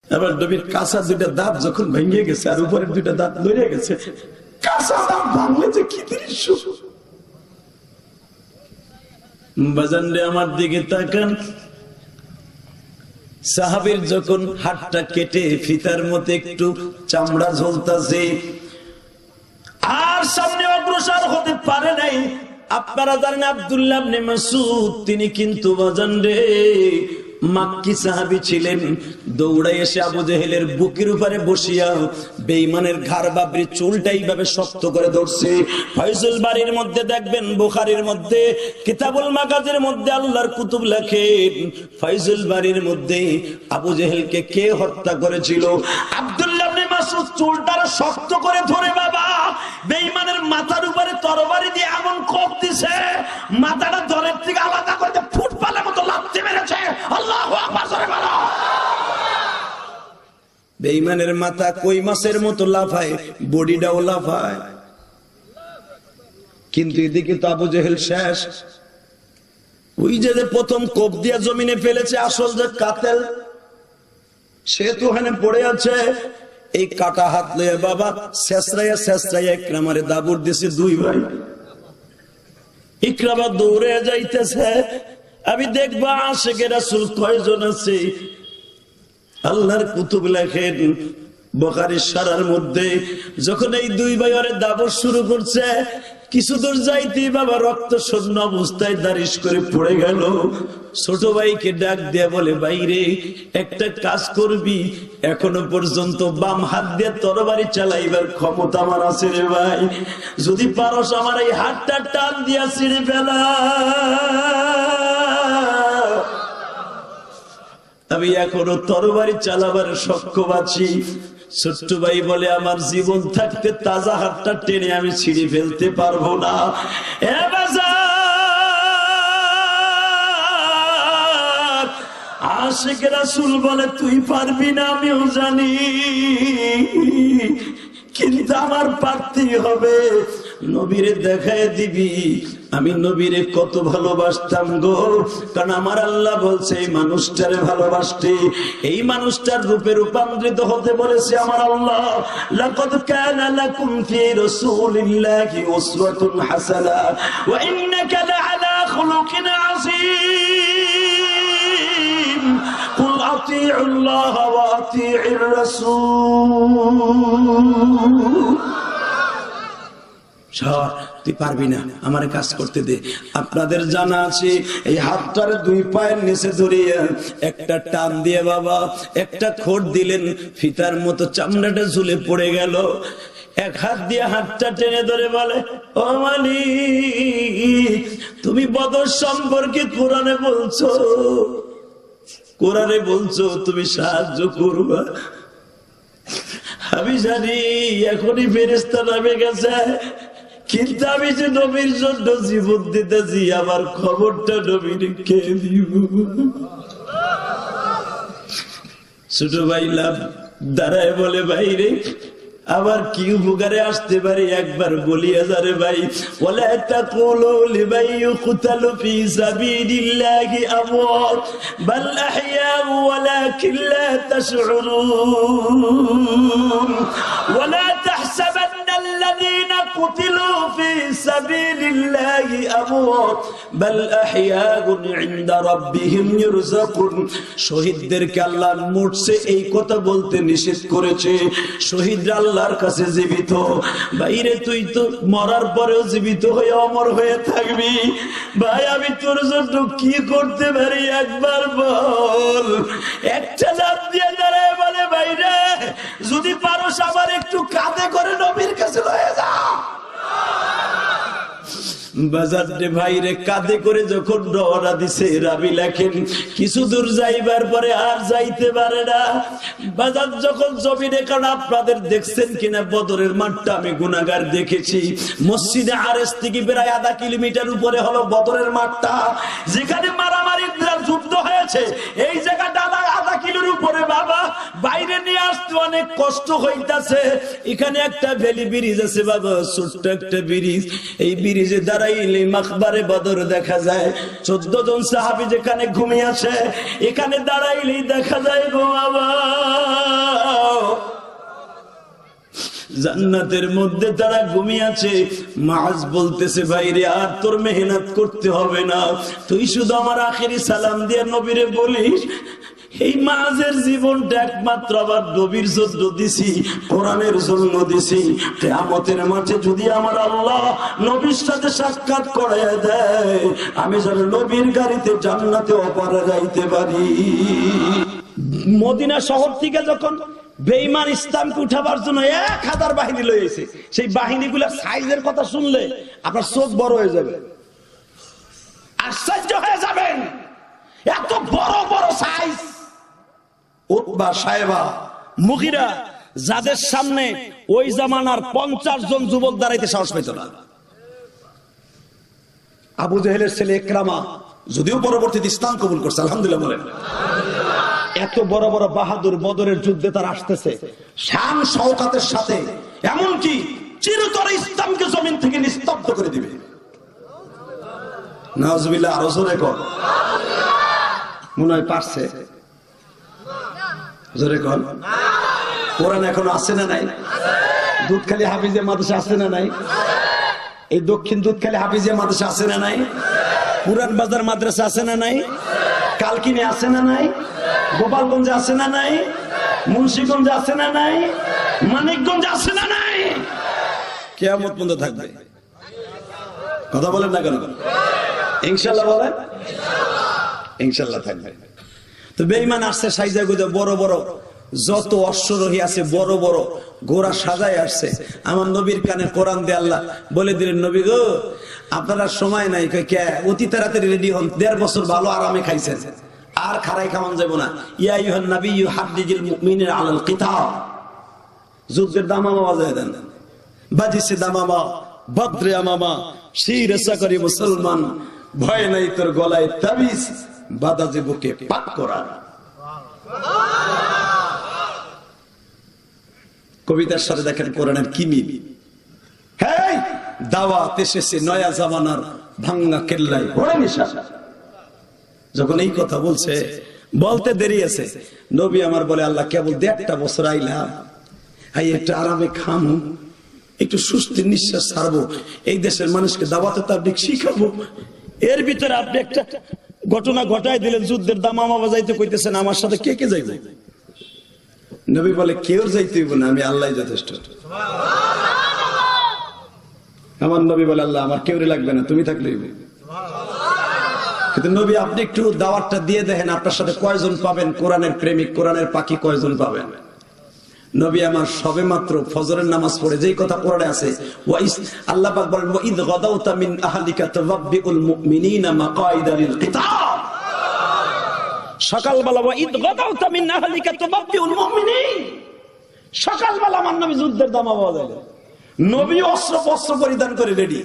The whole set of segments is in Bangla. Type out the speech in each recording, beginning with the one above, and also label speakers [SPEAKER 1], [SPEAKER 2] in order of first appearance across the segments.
[SPEAKER 1] এবার নবীর কাঁচা দুইটা দাঁত যখন ভেঙে গেছে আর উপরের দুইটা দাঁত লড়ে গেছে, কাঁচা দাঁত ভাঙলে যে কি দৃশ্য। বাজান রে আমার দিকে তাকান, সাহাবীর যখন হাতটা কেটে ফিতার মতো একটু চামড়া ঝলতাছে আর সামনে অগ্রসর হতে পারে নাই। আপনারা জানেন আব্দুল্লাহ ইবনে মাসউদ তিনি কিন্তু বাজান রে মাক্কি সাহাবী ছিলেন। দৌড়াই এসে আবু জেহেলের বুকের উপরে বসিয়া বেঈমানের ঘাড় বাবরি চুলটা এইভাবে শক্ত করে ধরছে। ফয়জুল বাড়ির মধ্যে দেখবেন, বুখারীর মধ্যে, কিতাবুল মাগাজির মধ্যে আল্লাহর কুতুব লেখেন ফয়জুল বাড়ির মধ্যে আবু জেহেলকে কে হত্যা করেছিল। আব্দুল্লাহ ইবনে মাসউদ চুলটা শক্ত করে ধরে বাবা বেঈমানের মাথার উপরে তরবারি দিয়ে এমন কোপ দিছে, মাথাটা ধরের থেকে আলাদা করে ফুটবলের মতো লাথি মেরেছে। আল্লাহু আকবার জোরে বলো। বেঈমানের মাথা কই মাছের মতো লাফায়, বডিটাও লাফায়, কিন্তু এদিকে তো আবু জেহেল শেষ। ওই যে প্রথম কোপ দিয়া জমিনে ফেলেছে আসল যে কাতেল, সে তো ওখানে পড়ে আছে। এই কাটা হাত লয়ে বাবা শেষরাইয়া শেষরাইয়া ইকরামারে দাবুর দিছে দুই ভাই। ইকরামা দৌড়ে যাইতেছে, আমি দেখবা আশিকে রাসূল কয়জন আছে। আল্লাহর কুতুব লেখেন বুখারীর সারার মধ্যে যখন এই দুই ভাই ওরে দাবর শুরু করছে, কিছু দূর যাইতেই বাবা রক্ত শূন্য অবস্থায় দাঁড়িশ করে পড়ে গেল। ছোট ভাইকে ডাক দিয়ে বলে, বাইরে একটা কাজ করবি, এখনো পর্যন্ত বাম হাত দিয়ে তরবারি চালাইবার ক্ষমতা আমার আছে রে ভাই, যদি পারস আমার এই হাতটা টান দিয়া ছিঁড়ে ফেলা, আমি এখনো তরবারি চালাবার সক্ষম আছি। ছোট্ট ভাই বলে, আমার জীবন থাকতে তাজা হাতটা টেনে আমি ছিঁড়ে ফেলতে পারবো না। আশিকে রাসূল বলে, তুই পারবি না আমিও জানি, কিন্তু আমার পারতেই হবে। নবীরে দেখায় দিবি আমি নবীরে কত ভালোবাসতাম গো, কারণ আমার আল্লাহ বলছে এই মানুষটারে ভালোবাসতে, এই মানুষটার রূপে রূপান্তরিত হতে বলেছে আমার আল্লাহ। লাকাদ কানা লাকুম ফি রাসূলিল্লাহি উসওয়াতুন হাসানাহ ওয়া ইন্নাকা লাআলা খুলুকিন আযীম কুল আতিউল্লাহ ওয়া আতিউর রাসূল। তুই পারবি না, আমার কাজ করতে দে। আপনাদের জানা আছে এই হাতটার দুই পায়ের নিচে ধরিয়ে একটা টান দিয়ে বাবা একটা খোঁট দিলেন, ফিতার মতো চামড়াটা ঝুলে পড়ে গেল। এক হাত দিয়ে হাতটা টেনে ধরে বলে, ও মালিক, তুমি বদর সম্পর্কে কোরআনে বলছো, কোরআনে বলছো তুমি সাহায্য করবা। আমি জানি এখনই ফেরেশতা নামে গেছে, কিন্তু আমি যে নবীর জন্য জীবন দিতেছি, আমার খবরটা নবীর কে দিব। ছোট ভাই লাভ দাঁড়ায় বলে, ভাইরে আবার কি উপকারে আসতে পারে একবার বলিয়া যারে ভাই। ওয়ালা তাকুলু লিমান ইউকতালু ফি সাবিলিল্লাহি আমওয়াত বাল আহইয়াউ ওয়ালাকিন লা তাশউরুন ওয়ালা তাহসাবান্নাল্লাযীনা কুতিলু ফি সাবিলিল্লাহি আমওয়াত বাল আহইয়াউন ইনদা রাব্বিহিম ইরযাকুন। শহীদদেরকে আল্লাহ মরছে এই কথা বলতে নিষেধ করেছে। শহীদরা আল্লাহর কাছে জীবিত। বাইরে তুই তো মরার পরেও জীবিত হয়ে অমর হয়ে থাকবি। ভাই আমি তোর জন্য কি করতে পারি একবার বল। একটা লাফ দিয়ে দাঁড়ায় বলে, বাইরে যদি পারোস আমার একটু কাঁধে করে নবীর কাছে লয়ে যা। বাজার রে ভাইরে কাঁধে করে যখন রওনা দিছে, রাবি লেখেন কিছু দূর যাইবার পরে আর যাইতে পারে না। বাজার যখন জমিনে, কারণ আপনাদের দেখছেন কিনা বদরের মাঠটা আমি গুনাহগার দেখেছি, মসজিদে আরস থেকে প্রায় আধা কিলোমিটার উপরে হলো বদরের মাঠটা, যেখানে মারামারি যুদ্ধ হয়েছে। এই জায়গাটা আধা কিলোর উপরে বাবা, বাইরে নিয়ে আসতে অনেক কষ্ট হইতাছে। এখানে একটা ভ্যালি ব্রিজ আছে বাবা, ছোট্ট একটা ব্রিজ। এই ব্রিজে দাঁড়াইলে মাকবারে বদর দেখা যায়। 14 জন সাহাবী যেখানে ঘুমিয়ে আছে, এখানে দাঁড়াইলেই দেখা যায় গো বাবা। জান্নাতের মধ্যে তারা ঘুমিয়ে আছে। মাআজ বলতেছে ভাইরে আর তোর মেহনত করতে হবে না, তুই শুধু আমার আখেরি সালাম দিয়ে নবীরে বলিস। এই মাঝের জীবনটা একমাত্র আবার নবীর জন্য দিছি, কোরআনের জন্য দিছি। কিয়ামতের মাঠে যদি আমার আল্লাহ নবীর সাথে সাক্ষাৎ করায় দেয়, আমি যেন নবীর গাড়িতে জান্নাতে অপারে যাইতে পারি। মদিনা শহর থেকে যখন বেঈমান ইসলামকে উঠাবার জন্য 1000 বাহিনী লয়েছে, সেই বাহিনীগুলোর সাইজের কথা শুনলে আপনার চোখ বড় হয়ে যাবে, আশ্চর্য হয়ে যাবেন। এত বড় বড় সাইজ, উতবা, সায়বা, মুগিরা, যাদের সামনে ওই জামানার 50 জন যুবক দাঁড়াইতে সাহস পেত না। আবু জেহেলের ছেলে ইকরামা, যদিও পরবর্তীতে ইসলাম কবুল করছে, আলহামদুলিল্লাহ বলেন। এত বড় বড় বাহাদুর বদরের যুদ্ধে তারা আসতেছে শান শওকতের সাথে, এমনকি চিরতরে ইসলামকে জমিন থেকে নিস্তব্ধ করে দিবে। নাউজুবিল্লাহ, আরো জোরে কর। মনে হয় পারছে, জোরে কর। কোরআন এখনো আছে না নাই? দুধখালি হাফিজিয়া মাদ্রাসা আছে না নাই? এই দক্ষিণ দুধখালি হাফিজিয়া মাদ্রাসা আছে না নাই? পুরান বাজার মাদ্রাসা আছে না নাই? কালকিনি আছে না নাই? গোপালগঞ্জে আছে না নাই? মুন্সিগঞ্জে আছে না নাই? মানিকগঞ্জে আছে না নাই? কিয়ামত পর্যন্ত থাকবে। কথা বলেন না কেন? ইনশাআল্লাহ বলেন, ইনশাআল্লাহ থাকবে। তো বেঈমান আসছে সাইজা গুজা, বড় বড় যত অশ্বরোহী আছে বড় বড় ঘোড়া সাজায় আসছে। আমার নবীর কানে কোরআন দিয়ে আল্লাহ বলে দিলেন, নবী গো আপনারা সময় নাই, কে অতি তাড়াতাড়ি রেডি হন, 1.5 বছর ভালো আরামে খাইছেন, আর খারাই খাওয়ান যাব না। ইয়া আইয়ুহান নাবিয়্যু হাদ্দিজিল মুমিনিনা আলাল কিতাল, যুদ্ধের দামামা বাজায় দেন, বাজিছে দামামা, বদরে আমামা, শিরসা করি মুসলমান, ভয় নাই তোর গলায় তাবিজ, বাদা যে বুকে পাক করা। কবিতার সাথে দেখেন কোরআনের কি মিল। হেই দাওয়াত এসেছে নয়া জামানার ভাঙ্গা কেল্লায় বড় নিশা। যখন এই কথা বলছে, বলতে দেরি আছে, নবী আমার বলে, আল্লাহ কেবল 1.5 বছর আইলাম, আই একটু আরামে খামু, একটু সুস্থির নিঃশ্বাস ছাড়বো, এই দেশের মানুষকে দাওয়াতে তাবলীগ শিখাবো। এর ভিতরে আপনি একটা ঘটনা ঘটায় দিলেন, যুদ্ধের দামামা বাজাইতে কইতেছেন, আমার সাথে কে কে যাইবে? নবী বলে, কেউ যাইতে হইব না, আমি আল্লাহ যথেষ্ট। আমার নবী বলে, আল্লাহ আমার কেউরে লাগবে না, তুমি থাকলে হইব। কিন্তু নবী আপনি একটু দাওয়াতটা দিয়ে দেখেন, আপনার সাথে কয়জন পাবেন কোরআনের প্রেমিক, কোরআনের পাখি কয়জন পাবেন? নবী আমার সবে মাত্র ফজরের নামাজ পড়ে যেই কথা কোরআনে আছে, আল্লাহ পাক বলেন, ওয়া ইয গাদাউতা মিন আহলিকা তুযাব্বিউল মুমিনিনা মাকাইদা লিল কিতাল। সকালবেলা ওয়া ইয গাদাউতা মিন আহলিকা তুযাব্বিউল মুমিনিন, সকালবেলা আমার নবী যুদ্ধের দামামা বাজাইলেন। নবী অস্ত্র পরিধান করে রেডি।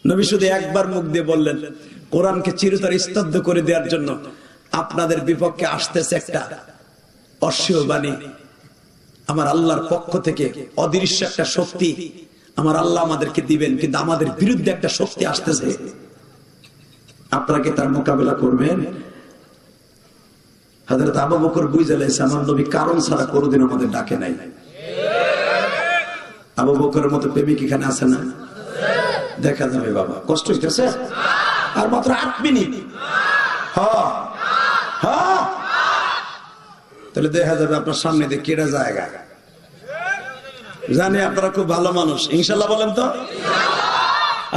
[SPEAKER 1] নবী শুধু একবার মুখ দিয়ে বললেন, কোরআনকে চিরতরে স্তব্ধ করে দেওয়ার জন্য আপনাদের বিপক্ষে আসতেছে একটা অশ্লীল বাণী, আমার আল্লাহর পক্ষ থেকে অদৃশ্য একটা শক্তি আমার আল্লাহ আমাদেরকে দিবেন, কিন্তু আমাদের বিরুদ্ধে একটা শক্তি আসতেছে, আপনারা কি তার মোকাবেলা করবেন? হযরত আবু বকর বুঝাইছে, আমার নবী কারণ ছাড়া কোনোদিন আমাদের ডাকে নাই। আবু বকরের মতো প্রেমিক এখানে আছে না? দেখা যাবে বাবা, কষ্ট হইতেছে আর মাত্র 8 মিনিট। তাহলে দেখা যাবে আপনার সামনে দিয়ে কেটে জায়গা। জানি আপনারা খুব ভালো মানুষ, ইনশাল্লাহ বলেন তো।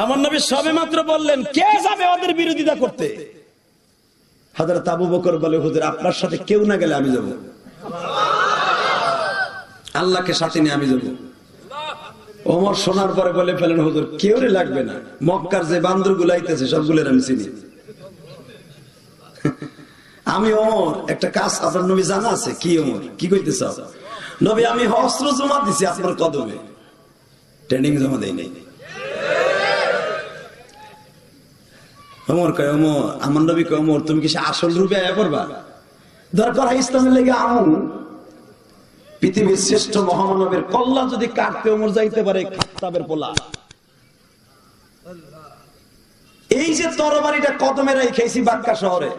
[SPEAKER 1] আমার নবী সবে মাত্র বললেন, কে যাবে ওদের বিরোধিতা করতে? হযরত আবু বকর বলে, হুজুর আপনার সাথে কেউ না গেলে আমি যাব, আল্লাহকে সাথে নিয়ে আমি যাব। ওমর শোনার পরে বলে ফেলেন, হুজুর কেউরে লাগবে না, মক্কার যে বান্দর গুলো আইতেছে সবগুলোর আমি চিনি। আমি ওমর একটা কাজ আপনার নবী জানা আছে? কি ওমর কি কইতেছ? নবী আমি অস্ত্র জমা দিছি আপনার কদমে, ট্রেনিং জমা দেই নাই। ওমর কয়, ওমর আমার নবী কয়, ওমর তুমি কি আসল রূপে আয়া পড়বা? দরকার হয় ইসলামের লেগে আমু, পৃথিবীর শ্রেষ্ঠ মহামানবের কল্লা যদি কাটতে ওমর যাইতে পারে, খাত্তাবের পোলা। এই যে তরবারিটা কদমে রাইখাইছি বাক্কা শহরে,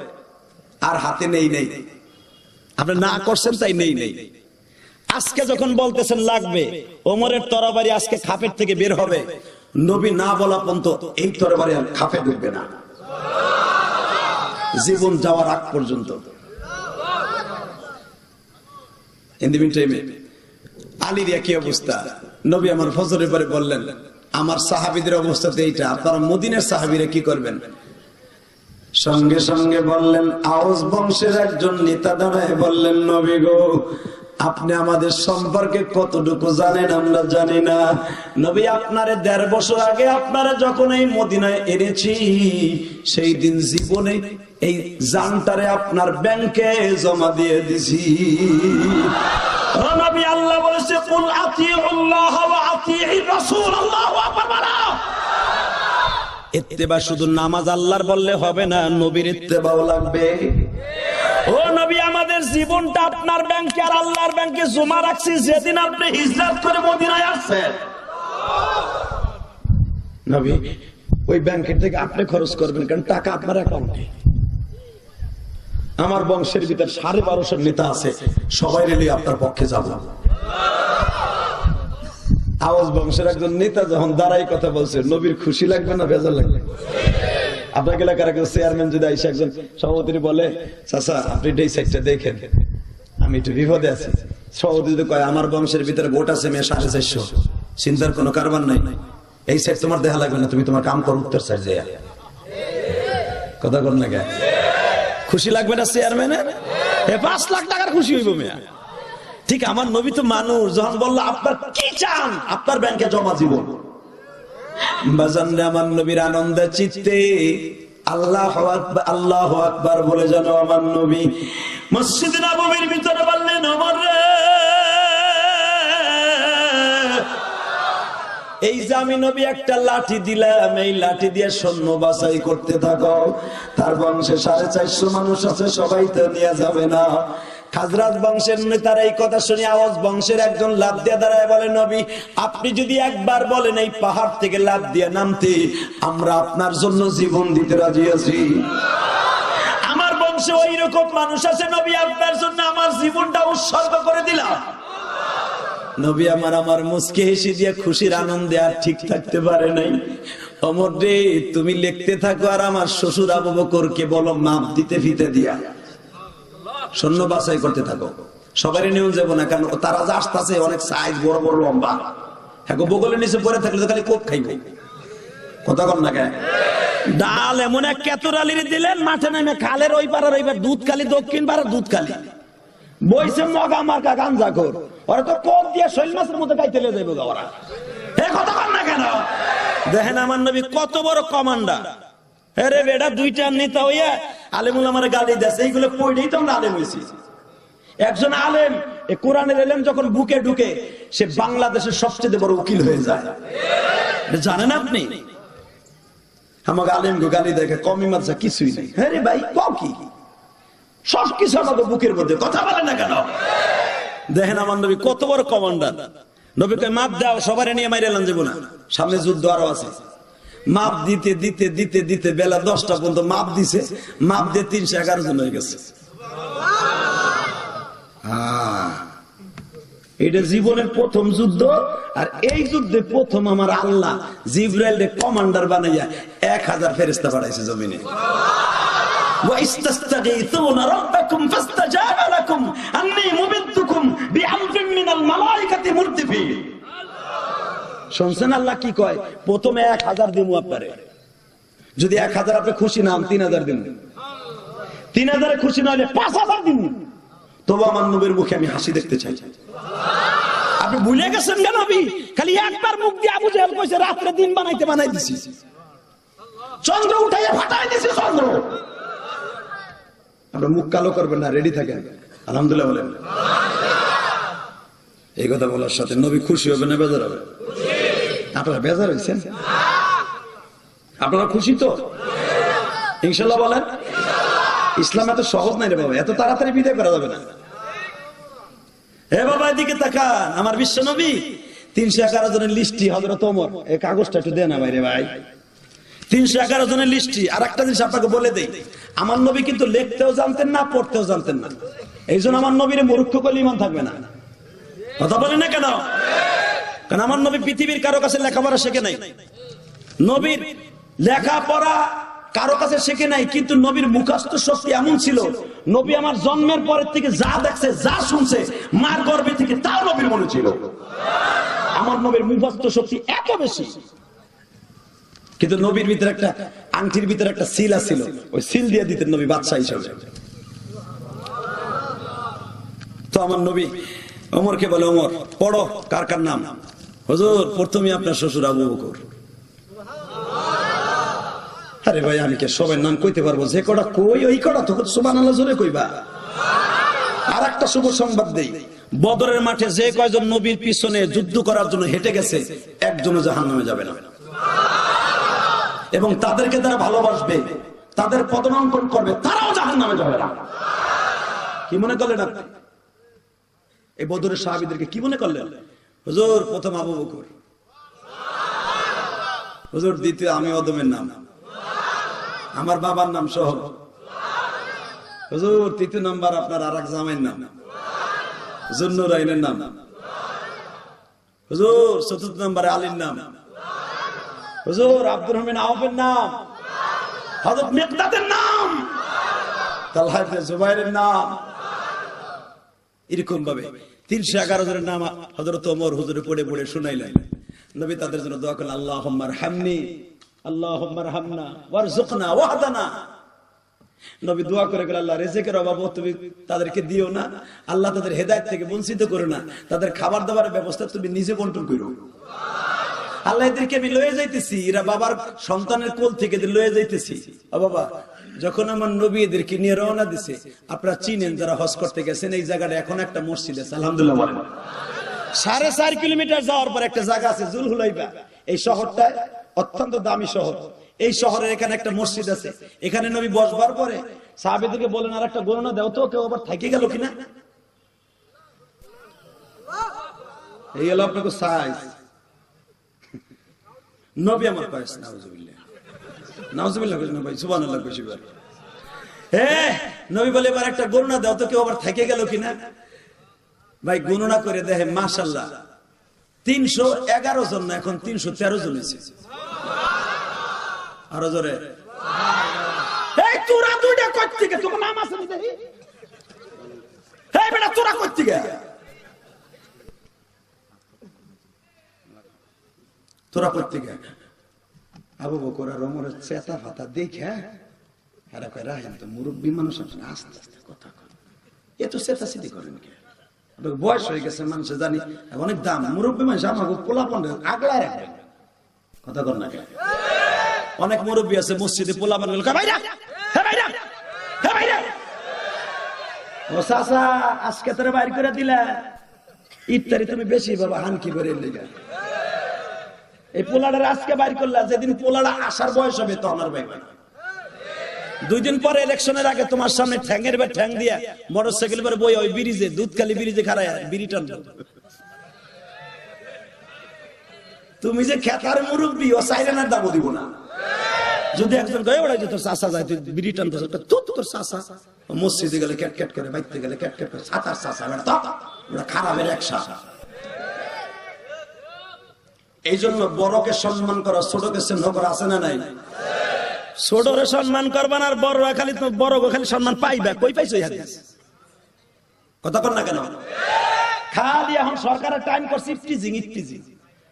[SPEAKER 1] আর হাতে নেই নেই, আপনি না করছেন তাই নেই নেই। আজকে যখন বলতেছেন লাগবে, ওমরের তরবারি আজকে খাপের থেকে বের হবে, নবী না বলা পর্যন্ত এই তরবারি আর খাপে ঢুকবে না, জীবন যাওয়ার আগ পর্যন্ত। আলীর একই অবস্থা। নবী আমার ফজরের পরে বললেন, আমার সাহাবীদের অবস্থাতে এইটা, আপনারা মদিনার সাহাবীরা কি করবেন? সঙ্গে সঙ্গে বললেন, আওস বংশের একজন নেতা দাঁড়ায় বললেন, নবী গো, আপনি আমাদের সম্পর্কে কতটুকু জানেন আমরা জানি না। নবী, আপনারে 1.5 বছর আগে আপনারা যখন এই মদিনায় এনেছি, সেই দিন জীবনে এই জানটারে আপনার ব্যাংকে জমা দিয়ে দিছি। ও নবী, আল্লাহ বলেছে, কুল আতিউল্লাহ ওয়া আতিউর রাসূল। আল্লাহু আকবার। ইত্তেবা শুধু নামাজ আল্লাহর বললে হবে না, নবীর ইত্তেবাও লাগবে। ও নবী, আমাদের জীবনটা আপনার ব্যাংকে আর আল্লাহর ব্যাংকে জমা রাখছি যেদিন আপনি হিজরত করে মদিনায় আসছেন। নবী, ওই ব্যাংকের থেকে আপনি খরচ করবেন, কারণ টাকা আপনার অ্যাকাউন্টে। আমার বংশের ভিতর 1250 নেতা আছে, সবাই রেলি আপনার পক্ষে যাব। আওয়াজ বংশের একজন নেতা যখন দাঁড়াই কথা বলছে, নবীর খুশি লাগবে না বেজার লাগবে? আপনাকে এলাকার একজন চেয়ারম্যান যদি আইসা একজন সভাপতি বলে, চাচা আপনি এই সাইডটা দেখেন, আমি একটু বিপদে আছি, সভাপতি যদি কয় আমার বংশের ভিতরে ভোট আছে 450, চিন্তার কোনো কারবার নাই, এই সাইড তোমার দেখা লাগবে না, তুমি তোমার কাম করো উত্তর সাইড যায়। কথা বল না, খুশি লাগবে না চেয়ারম্যানের? 5 লাখ টাকার খুশি হইব মেয়া। ঠিক আমার নবী তো মানুষ, যখন বললো আপনার কি চান আপনার ব্যাংকে জমা জীবন, বাজানরে আমার নবীর আনন্দে চিত্তে আল্লাহু আকবার আল্লাহু আকবার বলে যেন আমার নবী মসজিদ নববীর ভিতরে বললেন, ওমর রে, এই যে আমি নবী একটা লাঠি দিলাম, এই লাঠি দিয়ে সৈন্য বাছাই করতে থাকো, তার বংশে 450 মানুষ আছে, সবাই তো নিয়ে যাবে না। খাজরাজ বংশের নেতার এই কথা শুনে আওয়াজ বংশের একজন লাফ দিয়ে দাঁড়ায় বলে, নবী, আপনি যদি একবার বলেন এই পাহাড় থেকে লাফ দিয়ে নামতে, আমরা আপনার জন্য জীবন দিতে রাজি আছি। আমার বংশে ওই রকম মানুষ আছে, নবী, আপনার জন্য আমার জীবনটা উৎসর্গ করে দিলাম। নবী আমার মুচকি হেসে দিয়ে খুশির আনন্দে আর ঠিক থাকতে পারে নাই। ওমর রে, তুমি লিখতে থাকো আর আমার শ্বশুর আবু বকরকে বলো মাপ দিতে ফিতে দিয়া সৈন্য বাছাই করতে থাকো, সবারই নিয়ে যাব না, কারণ তারা যে আসতেছে অনেক সাইজ বড় বড় লম্বা, হ্যাঁ বগলের নিচে পড়ে থাকলে তো খালি কোপ খাইবে। কথা কর না কেন? ডাল এমন এক কেতরালির দিলেন, মাঠে নেমে খালের ওই পাড়ার ওইবার দুধকালি, দক্ষিণ পাড়ার দুধকালি বইছে মগা মার্কা গাঞ্জা কর, ওরা তো কোপ দিয়ে শৈল মাছের মতো গাইতে লে যাইব ওরা। এ কথা কর না কেন? দেখেন আমার নবী কত বড় কমান্ডার। আরে বেটা, 2টা নেতা হইয়া আলেমুল আমার গালি দেয়, এইগুলো পড়েই তো আমরা আলেম হয়েছি। একজন আলেম কোরআনের এলেম যখন বুকে ঢুকে, সে বাংলাদেশের সবচেয়ে বড় উকিল হয়ে যায়, জানেন আপনি? আমাকে আলেম গো গালি দেখে কমি মাদ্রাসা কিছুই নেই। হ্যাঁ রে ভাই, কও কি? সবকিছু আমাকে বুকের মধ্যে, কথা বলে না কেন? দেখেন আমার নবী কত বড় কমান্ডার। নবীকে মাপ দাও, সবারে নিয়ে মাইরে এলাম যাবো না, সামনে যুদ্ধ আরো আছে। মাপ দিতে দিতে দিতে দিতে বেলা 10টা পর্যন্ত মাপ দিছে, মাপ দিয়ে 311 জন হয়ে গেছে। এটা জীবনের প্রথম যুদ্ধ, আর এই যুদ্ধে প্রথম আমার আল্লাহ জিবরাইলকে কমান্ডার বানাইয়া 1000 ফেরেশতা পাঠাইছে জমিনে। وَإِسْتَسْتَغِيثُونَ رَبَّكُمْ فَاسْتَجَابَ لَكُمْ أَنِّي مُمِدُّكُمْ بِأَلْفٍ مِّنَ الْمَلَائِكَةِ مُرْدِفِينَ। শুনছেন আল্লাহ কি কয়? প্রথমে 1000 দিমু আপনারে, যদি 1000 আপনি খুশি না হন 3000 দিমু, 3000 খুশি না হলে 5000 দিমু। তবু আমার নবীর মুখে আমি হাসি দেখতে চাই। আপনি ভুলে গেছেন কেন? নবী খালি একবার মুখ দিয়ে আবু জাহেল কইছে রাতে দিন বানাইতে বানাই দিছি, চন্দ্র উঠাইয়া ফাটাই দিছি চন্দ্র। আপনার মুখ কালো করবেন না, রেডি থাকেন। আলহামদুলিল্লাহ বলেন। এই কথা বলার সাথে নবী খুশি হবে না বেজার হবে? আপনারা বেজার হয়েছেন? আপনারা খুশি তো ইনশাল্লাহ বলেন? ইসলাম এত সহজ নাই রে বাবা, এত তাড়াতাড়ি বিদায় করা যাবে না। হে বাবা এদিকে তাকান, আমার বিশ্ব নবী 311 জনের লিস্টি হযরত ওমর, এই কাগজটা একটু দেন আমারে ভাই। 311 জনের লিস্টি। আর একটা জিনিস আপনাকে বলে দেই, আমার নবী কিন্তু লিখতেও জানতেন না, পড়তেও জানতেন না। এই জন্য আমার নবীর মূর্খ করলে ঈমান থাকবে না। কথা বলে না কেন? কারণ আমার নবী পৃথিবীর কারো কাছে লেখাপড়া শেখে নাই, নবীর লেখাপড়া কারো কাছে শেখে নাই, কিন্তু নবীর মুখস্থ শক্তি এমন ছিল, নবী আমার জন্মের পরের থেকে যা দেখছে যা শুনছে মার গর্ভে থেকে তাও নবীর মনে ছিল। আমার নবীর মুখস্থ শক্তি এত বেশি, কিন্তু নবীর ভিতরে একটা আংটির ভিতরে একটা সিল ছিল, ওই সিল দিয়ে দিতেন নবী বাদশা হিসাবে। তো আমার নবী ওমরকে বলে, ওমর পড়ো, কার কার নাম? হুজুর প্রথমে আপনার শ্বশুর আবু বকর। আরে ভাই আমি কে সবার নাম কইতে পারবো? যে কটা কই ওই কটা তো সুবহানাল্লাহ জোরে কইবা। আর একটা শুভ সংবাদ দেই, বদরের মাঠে যে কয়জন নবীর পিছনে যুদ্ধ করার জন্য হেঁটে গেছে একজনও জাহান্নামে যাবে না, এবং তাদেরকে তারা ভালোবাসবে, তাদের পদমঙ্কন করবে, তারাও জাহান্নামে যাবে না। কি মনে করলেন আপনি এই বদরের সাহাবীদেরকে? কি মনে করলেন? হুজুর প্রথম আবু বকর, হুজুর দ্বিতীয় আমি অদমের নাম, আমার বাবার নাম সহ, হুজুর তৃতীয় নাম্বার আপনার আর এক জামাইয়ের নাম জুন্নুরাইনের নাম, হুজুর চতুর্থ নাম্বারে আলীর নাম, হুজুর আব্দুর রহমান আওফের নাম, হযরত মিকদাদের নাম, তালহা ইবনে জুবাইরের নাম, এরকম ভাবে 311 জনের নাম হযরত ওমর হুজুরে পড়ে পড়ে শুনাইলেন। নবী তাদের জন্য দোয়া করলেন, আল্লাহুম্মা আরহামনি আল্লাহুম্মা আরহামনা ওয়ারযুকনা ওয়াহদানা। নবী দোয়া করে গেলেন, আল্লাহ রিজিকের অভাব তুমি তাদেরকে দিও না, আল্লাহ তাদের হেদায়েত থেকে বঞ্চিত করো না, তাদের খাবার দাবারের ব্যবস্থা তুমি নিজে বন্টন করো। আল্লাহ এদেরকে আমি লয়ে যাইতেছি, এরা বাবার সন্তানের কোল থেকে লয়ে যাইতেছি। ও বাবা, যখন আমার নবী এদেরকে নিয়ে রওনা দিছে, আপনারা চিনেন যারা হজ করতে গেছেন, এই জায়গাটা এখন একটা মসজিদ আছে, আলহামদুলিল্লাহ বলেন। 4.5 কিলোমিটার যাওয়ার পর একটা জায়গা আছে জুলহুলাইফা। এই শহরটা অত্যন্ত দামি শহর। এই শহরের এখানে একটা মসজিদ আছে, এখানে নবী বসবার পরে সাহাবীদেরকে বলেন, আর একটা গণনা দাও তো, কেউ আবার থেকে গেল কিনা। এই হলো আপনাকে সাইজ। নবী আমার কয়েস নাউজুবিল্লাহ নাউজুবিল্লাহ কইছেন ভাই, সুবহানাল্লাহ কইছি ভাই। নবী বলে, এবার একটা গণনা দাও তো, কেউ আবার থেকে গেল কিনা। ভাই গণনা করে দেখে মাশাআল্লাহ 311 জন না, এখন 313 জন হয়েছে। আরো জোরে, এই তোরা দুইটা কই থেকে, তোর নাম আছে নি দেখি। এই বেটা তোরা কই থেকে, তোরা কই থেকে? আবু বকর আর ওমরের চেতা ফাতা দেখে আরে কয়, রাহেন তো মুরব্বী মানুষ, আস্তে আস্তে কথা কয়, এত চেতা সিটি করেন কে? বয়স হয়ে গেছে মানুষে জানি, অনেক দাম, মুরব্বী মানুষ আমাকে পোলাপন আগলায় রাখবেন, কথা কর না। অনেক মুরব্বী আছে মসজিদে পোলাপন গেল, ও চাচা আজকে তোরে বাইর করে দিলা, ইফতারি তুমি বেশি বাবা হানকি করে লেগে, এই পোলাটার আজকে বাইর করলা, যেদিন পোলাটা আসার বয়স হবে তখন আর বাইর। 2 দিন পরে ইলেকশনের আগে তোমার সামনে ঠ্যাঙ্গের বা ঠ্যাং দিয়া মোটরসাইকেল পরে বই ওই ব্রিজে, দুধখালি ব্রিজে খাড়ায় বিড়ি টানবো। তুমি যে খেতার মুরব্বী, ও সাইরেনার দামও দিব না। যদি একজন গায়ে ওড়াই যে তোর চাষা যায়, তুই বিড়ি টানতো, তোর চাষা মসজিদে গেলে ক্যাট ক্যাট করে, বাইতে গেলে ক্যাট ক্যাট করে, সাতার চাষা ওরা খারাপের এক শাসা। এই জন্য বড়কে সম্মান করা, ছোটকে স্নেহ করা আছে না নাই? ছোটরে সম্মান করবা না, আর বড় খালি বড় খালি সম্মান পাইবা, কই পাইছো? কথা কর না কেন? খালি এখন সরকারের টাইম করছে ইফটিজিং ইফটিজিং।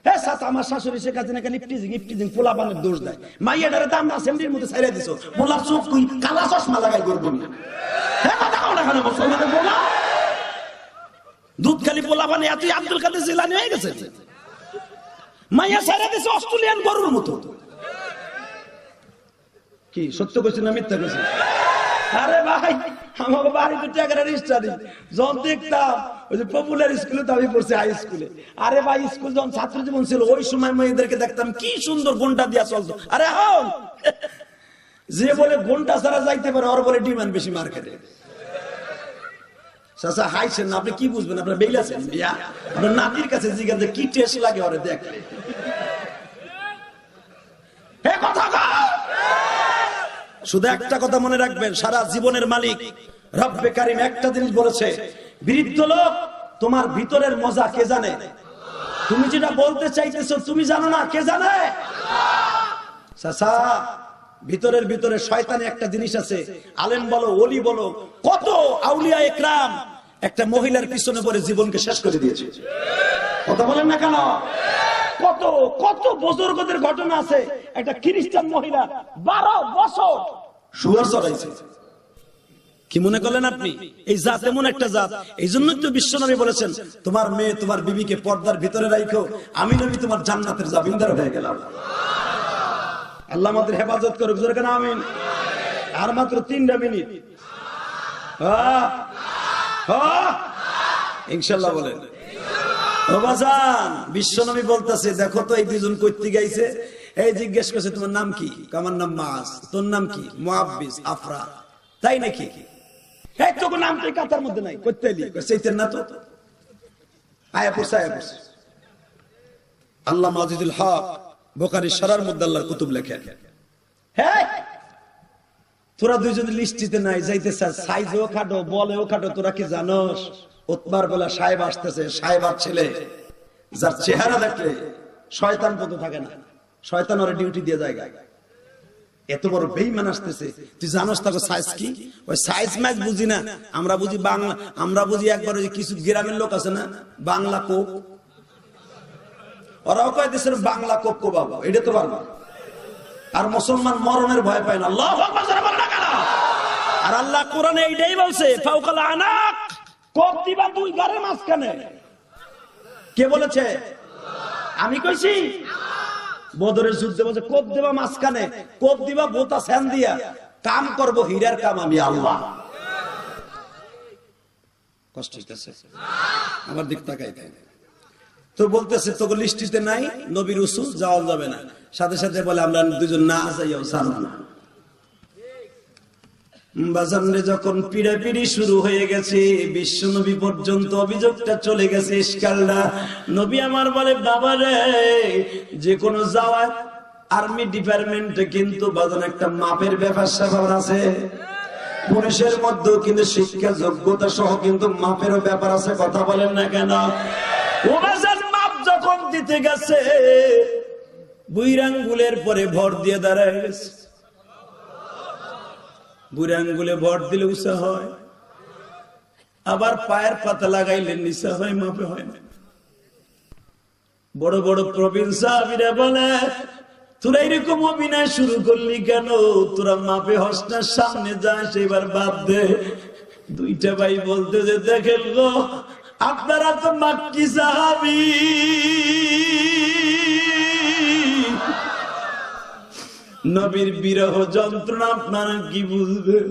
[SPEAKER 1] হ্যাঁ সাথে আমার শাশুড়ি শেখ হাসিনা খালি ইফটিজিং ইফটিজিং, পোলাপানের দোষ দেয়। মাইয়াটারে দাম না সেমডির মধ্যে ছাইরা দিছো, মোলার চোখ তুই কালা চশমা লাগাই করবো। হ্যাঁ কথা কও না কেন? মুসলমানের বলা দুধ খালি পোলাপানে এত আব্দুল কাদের জিলানী হয়ে গেছে, মাইয়া ছাইরা দিছে অস্ট্রেলিয়ান গরুর মতো। কি সত্য কইছি না মিথ্যা কইছি? আরে ভাই আমার বাড়ি তো টাকার রেজিস্ট্রারি যখন দেখতাম, ওই যে পপুলার স্কুলে তো আমি পড়ছি হাই স্কুলে। আরে ভাই স্কুল যখন ছাত্র জীবন ছিল, ওই সময় মেয়েদেরকে দেখতাম কি সুন্দর ঘন্টা দিয়া চলতো। আরে হন যে বলে ঘন্টা ছাড়া যাইতে পারে, ওর বলে ডিমান্ড বেশি মার্কেটে। চাচা হাইছেন না, আপনি কি বুঝবেন? আপনার বেইল আছেন বিয়া, আপনার নাতির কাছে জিজ্ঞাসা কি টেস্ট লাগে ওরে দেখলে। হে কথা শুধু একটা কথা মনে রাখবেন, সারা জীবনের মালিক রব্বে কারিম একটা জিনিস বলেছে, বৃদ্ধ লোক তোমার ভিতরের মজা কে জানে? তুমি যেটা বলতে চাইতেছো তুমি জানো না, কে জানে? চাচা, ভিতরের ভিতরে শয়তানি একটা জিনিস আছে। আলেম বলো, ওলি বলো, কত আউলিয়া একরাম একটা মহিলার পিছনে পড়ে জীবনকে শেষ করে দিয়েছে। কথা বলেন না কেন? কত কত বুজুর্গদের ঘটনা আছে। একটা খ্রিস্টান মহিলা 12 বছর শুয়ার চড়াইছে। কি মনে করলেন আপনি? এই জাত এমন একটা জাত, এই জন্যই তো বিশ্বনবী বলেছেন, তোমার মেয়ে তোমার বিবিকে পর্দার ভিতরে রাখো, আমি নবী তোমার জান্নাতের জামিনদার হয়ে গেলাম। আল্লাহ আমাদের হেফাজত করুক, জোরে কেন আমিন। আর মাত্র 3টা মিনিট, ইনশাআল্লাহ বলেন। ও বাজান, বিশ্বনবী বলতেছে, দেখো তো এই দুইজন কইতে গাইছে। এই জিজ্ঞেস করছে তোমার নাম কি? আমার নাম মাস। তোর নাম কি? মুআব্বিস, আফরা। তাই নাকি? এই তো নাম তো কাতার মধ্যে নাই, কইতে এলি কইছেন না তো। আয়া পড়ছে, আয়া পড়ছে। আল্লাহ মাজিদুল হক বুখারী শরার মধ্যে আল্লাহর কুতুব লেখেন, হ্যাঁ তোরা দুইজন লিস্টিতে নাই, যাইতে সাইজও খাটো, বলেও খাটো। তোরা কি জানোস উতবার বলা সাহেব আসতেছে, সাহেবার ছেলে, যার চেহারা দেখলে শয়তান পদ থাকে না, শয়তান ওরে ডিউটি দিয়ে যায়। এত বড় বেঈমান আসতেছে, তুই জানোস তাকে সাইজ কি? ওই সাইজ ম্যাচ বুঝি না আমরা, বুঝি বাংলা। আমরা বুঝি একবার ওই কিছু গ্রামের লোক আছে না, বাংলা কোক, ওরাও কয় দেশের বাংলা কোক কো বাবা, এটা তো পারবা। আর মুসলমান মরণের ভয় পায় না। আল্লাহু আকবার, যারা বলে না কেন? আর আল্লাহ কোরআনে এইটাই বলছে, ফাওকাল আনাক, কোপ দিবা দুই গারের মাঝখানে। কে বলেছে? আমি কইছি? বদরের যুদ্ধে বলছে কোপ দিবা মাঝখানে, কোপ দিবা বোতা স্যান দিয়া, কাম করব হীরার কাম আমি আল্লাহ। কষ্ট হইতেছে আমার দিক তাকাই। তো বলতেছে তোকে লিস্টিতে নাই, নবী রাসূল যাওয়া যাবে না। সাথে সাথে বলে আমরা দুজন না যাইও ছাড়ব না। বাজারে যখন পিড়াপিড়ি শুরু হয়ে গেছে, বিশ্ব নবী পর্যন্ত অভিযোগটা চলে গেছে, ইশকালটা। নবী আমার বলে, বাবা রে, যে কোনো যাওয়া আর্মি ডিপার্টমেন্টে কিন্তু বাজান একটা মাপের ব্যাপার স্যাপার আছে। পুলিশের মধ্যেও কিন্তু শিক্ষা যোগ্যতা সহ কিন্তু মাপেরও ব্যাপার আছে। কথা বলেন না কেন? ও বাজান মাপ যখন দিতে গেছে, বুইরাঙ্গুলের পরে ভর দিয়ে দাঁড়ায় গেছে। বুইরাঙ্গুলে ভর দিলে উঁচা হয়, আবার পায়ের পাতা লাগাইলে নিচা হয়, মাপে হয় না। বড় বড় প্রবীণ সাহাবীরা বলে, তোরা এরকম অভিনয় শুরু করলি কেন? তোরা মাপে হস না, সামনে যাস, এবার বাদ দে। দুইটা ভাই বলতে যে, দেখেন গো, আপনারা তো মাক্কি সাহাবী, নবীর বিরহ যন্ত্রণা আপনারা কি বুঝবেন?